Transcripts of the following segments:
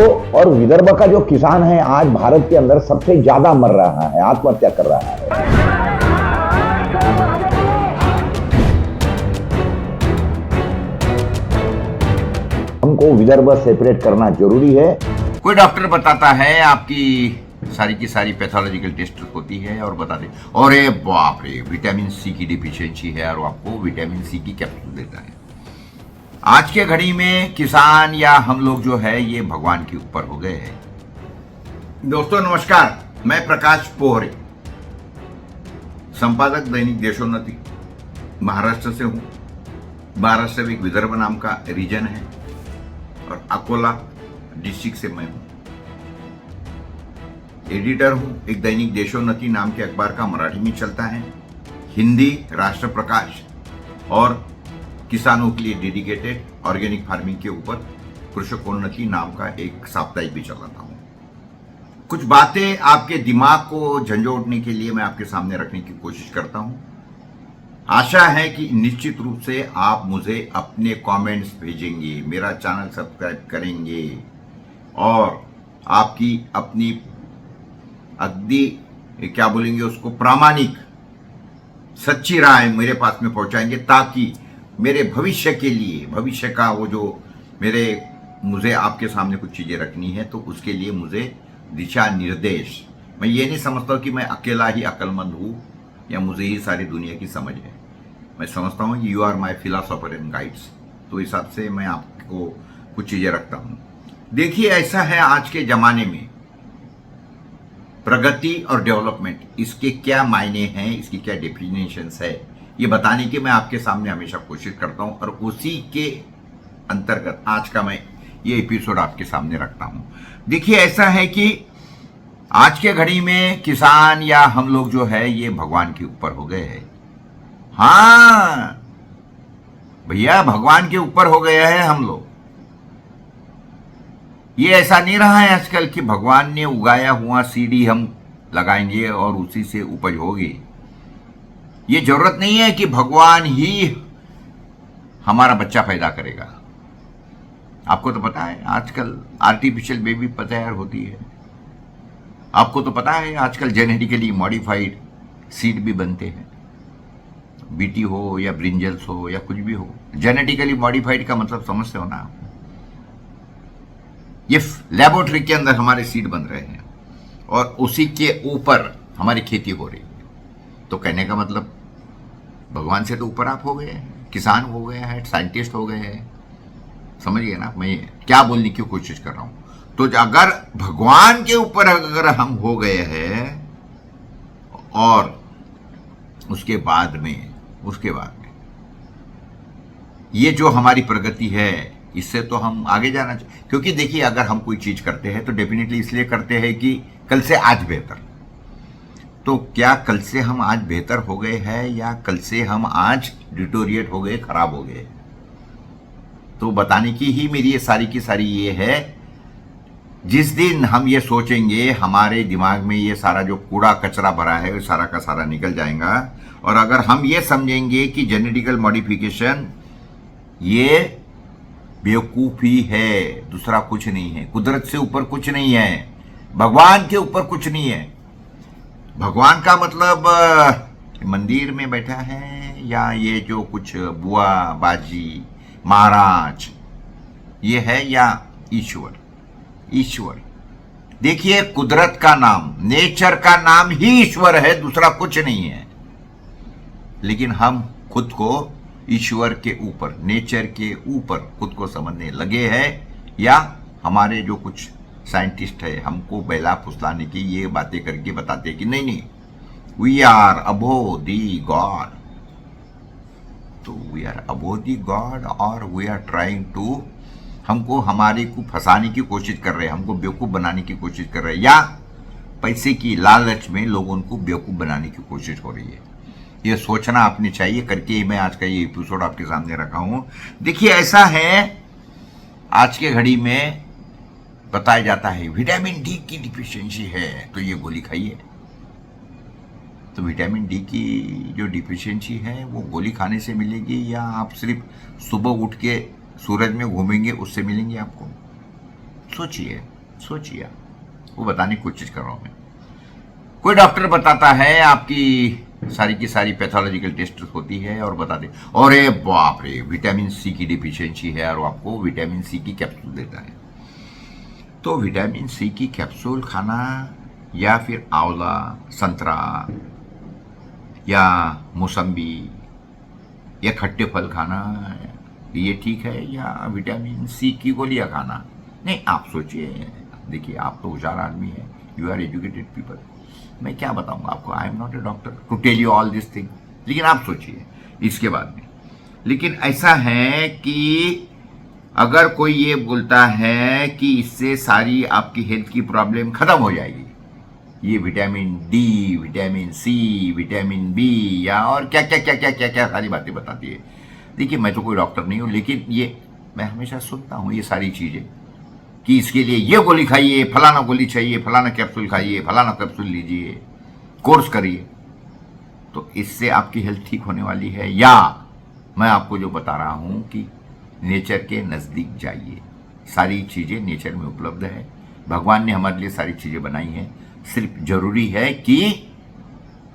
और विदर्भ का जो किसान है आज भारत के अंदर सबसे ज्यादा मर रहा है, आत्महत्या कर रहा है। हमको विदर्भ सेपरेट करना जरूरी है। कोई डॉक्टर बताता है आपकी सारी की सारी पैथोलॉजिकल टेस्ट होती है और बता दे, और बाप रे विटामिन सी की डिफिशियंसी है और आपको विटामिन सी की कैप्सूल देता है। आज के घड़ी में किसान या हम लोग जो है ये भगवान के ऊपर हो गए हैं। दोस्तों नमस्कार, मैं प्रकाश पोहरे, संपादक दैनिक देशोन्नति, महाराष्ट्र से हूं। महाराष्ट्र में एक विदर्भ नाम का रीजन है और अकोला डिस्ट्रिक्ट से मैं हूं। एडिटर हूं एक दैनिक देशोन्नति नाम के अखबार का, मराठी में चलता है, हिंदी राष्ट्र प्रकाश और किसानों के लिए डेडिकेटेड ऑर्गेनिक फार्मिंग के ऊपर कृषकोन्नति नाम का एक साप्ताहिक भी चलाता हूं। कुछ बातें आपके दिमाग को झंझोड़ने के लिए मैं आपके सामने रखने की कोशिश करता हूं। आशा है कि निश्चित रूप से आप मुझे अपने कमेंट्स भेजेंगे, मेरा चैनल सब्सक्राइब करेंगे और आपकी अपनी अगदी क्या बोलेंगे उसको, प्रामाणिक सच्ची राय मेरे पास में पहुंचाएंगे, ताकि मेरे भविष्य के लिए, भविष्य का वो जो मुझे आपके सामने कुछ चीजें रखनी है तो उसके लिए मुझे दिशा निर्देश, मैं ये नहीं समझता कि मैं अकेला ही अक्लमंद हूं या मुझे ही सारी दुनिया की समझ है। मैं समझता हूं you are my philosopher and guides, तो हिसाब से मैं आपको कुछ चीजें रखता हूं। देखिए, ऐसा है आज के जमाने में प्रगति और डेवलपमेंट, इसके क्या मायने हैं, इसकी क्या डेफिनेशंस है, ये बताने की मैं आपके सामने हमेशा कोशिश करता हूं और उसी के अंतर्गत आज का मैं ये एपिसोड आपके सामने रखता हूं। देखिए, ऐसा है कि आज के घड़ी में किसान या हम लोग जो है ये भगवान के ऊपर हो गए हैं। हाँ भैया, भगवान के ऊपर हो गए हैं हम लोग। ये ऐसा नहीं रहा है आजकल कि भगवान ने उगाया हुआ सीड ही हम लगाएंगे और उसी से उपज होगी। ये जरूरत नहीं है कि भगवान ही हमारा बच्चा पैदा करेगा। आपको तो पता है आजकल आर्टिफिशियल बेबी तैयार होती है। आपको तो पता है आजकल जेनेटिकली मॉडिफाइड सीड भी बनते हैं, बीटी हो या ब्रिंजल्स हो या कुछ भी हो। जेनेटिकली मॉडिफाइड का मतलब समझते हो ना, ये लेबोरेटरी के अंदर हमारे सीड बन रहे हैं और उसी के ऊपर हमारी खेती हो रही है। तो कहने का मतलब भगवान से तो ऊपर आप हो गए हैं, किसान हो गए हैं, साइंटिस्ट हो गए हैं। समझिए ना मैं क्या बोलने की कोशिश कर रहा हूं। तो अगर भगवान के ऊपर अगर हम हो गए हैं और उसके बाद में ये जो हमारी प्रगति है, इससे तो हम आगे जाना चाहिए। क्योंकि देखिए, अगर हम कोई चीज करते हैं तो डेफिनेटली इसलिए करते हैं कि कल से आज बेहतर। तो क्या कल से हम आज बेहतर हो गए हैं या कल से हम आज डिटोरिएट हो गए, खराब हो गए? तो बताने की ही मेरी ये सारी की सारी ये है। जिस दिन हम ये सोचेंगे, हमारे दिमाग में ये सारा जो कूड़ा कचरा भरा है वो सारा का सारा निकल जाएगा। और अगर हम ये समझेंगे कि जेनेटिकल मॉडिफिकेशन ये बेवकूफी है, दूसरा कुछ नहीं है, कुदरत से ऊपर कुछ नहीं है, भगवान के ऊपर कुछ नहीं है। भगवान का मतलब मंदिर में बैठा है या ये जो कुछ बुआ बाजी महाराज ये है, या ईश्वर। देखिए, कुदरत का नाम, नेचर का नाम ही ईश्वर है, दूसरा कुछ नहीं है। लेकिन हम खुद को ईश्वर के ऊपर, नेचर के ऊपर खुद को समझने लगे हैं, या हमारे जो कुछ साइंटिस्ट है हमको बेला फुसलाने की ये बातें करके बताते कि नहीं, we are above the god. तो we are above the god और वी आर ट्राइंग टू, हमको हमारे को फंसाने की कोशिश कर रहे हैं, हमको बेवकूफ बनाने की कोशिश कर रहे हैं, या पैसे की लालच में लोगों को बेवकूफ बनाने की कोशिश हो रही है। ये सोचना आपने चाहिए करके मैं आज का ये एपिसोड आपके सामने रखा हूं। देखिए, ऐसा है आज के घड़ी में बताया जाता है विटामिन डी की डिफिशियंसी है तो ये गोली खाइए। तो विटामिन डी की जो डिफिशियंसी है वो गोली खाने से मिलेगी या आप सिर्फ सुबह उठ के सूरज में घूमेंगे उससे मिलेंगे आपको? सोचिए सोचिए, वो बताने की कोशिश कर रहा हूं मैं। कोई डॉक्टर बताता है आपकी सारी की सारी पैथोलॉजिकल टेस्ट होती है और बता दे, अरे बाप रे विटामिन सी की डिफिशियंसी है, और आपको विटामिन सी की कैप्सूल देता है। तो विटामिन सी की कैप्सूल खाना या फिर आंवला, संतरा या मौसम्बी या खट्टे फल खाना, ये ठीक है, या विटामिन सी की गोलियां खाना? नहीं, आप सोचिए। देखिए, आप तो होशियार आदमी है, यू आर एजुकेटेड पीपल, मैं क्या बताऊंगा आपको, I am not a doctor to tell you all this thing, लेकिन आप सोचिए इसके बाद में। लेकिन ऐसा है कि अगर कोई ये बोलता है कि इससे सारी आपकी हेल्थ की प्रॉब्लम खत्म हो जाएगी, ये vitamin D, vitamin C, vitamin B या और क्या क्या क्या क्या क्या क्या सारी बातें बताती है। देखिए, मैं तो कोई डॉक्टर नहीं हूं, लेकिन ये मैं हमेशा सुनता हूं ये सारी चीजें कि इसके लिए ये गोली खाइए, फलाना गोली चाहिए, फलाना कैप्सूल खाइए, फलाना कैप्सूल लीजिए, कोर्स करिए। तो इससे आपकी हेल्थ ठीक होने वाली है? या मैं आपको जो बता रहा हूं कि नेचर के नजदीक जाइए, सारी चीजें नेचर में उपलब्ध है, भगवान ने हमारे लिए सारी चीजें बनाई हैं। सिर्फ जरूरी है कि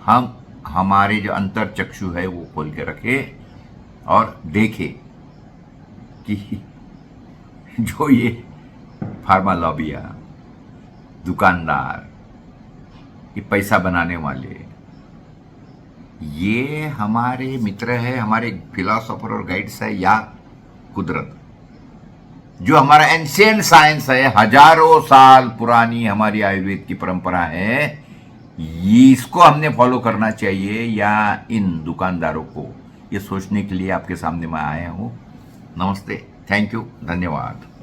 हम हमारे जो अंतर चक्षु है वो खोल के रखें और देखें कि जो ये फार्मा लॉबिया, दुकानदार, ये पैसा बनाने वाले, ये हमारे मित्र है, हमारे फिलोसोफर और गाइड्स है, या कुदरत? जो हमारा एंशिएंट साइंस है, हजारों साल पुरानी हमारी आयुर्वेद की परंपरा है, इसको हमने फॉलो करना चाहिए या इन दुकानदारों को? ये सोचने के लिए आपके सामने मैं आया हूं। नमस्ते, थैंक यू, धन्यवाद।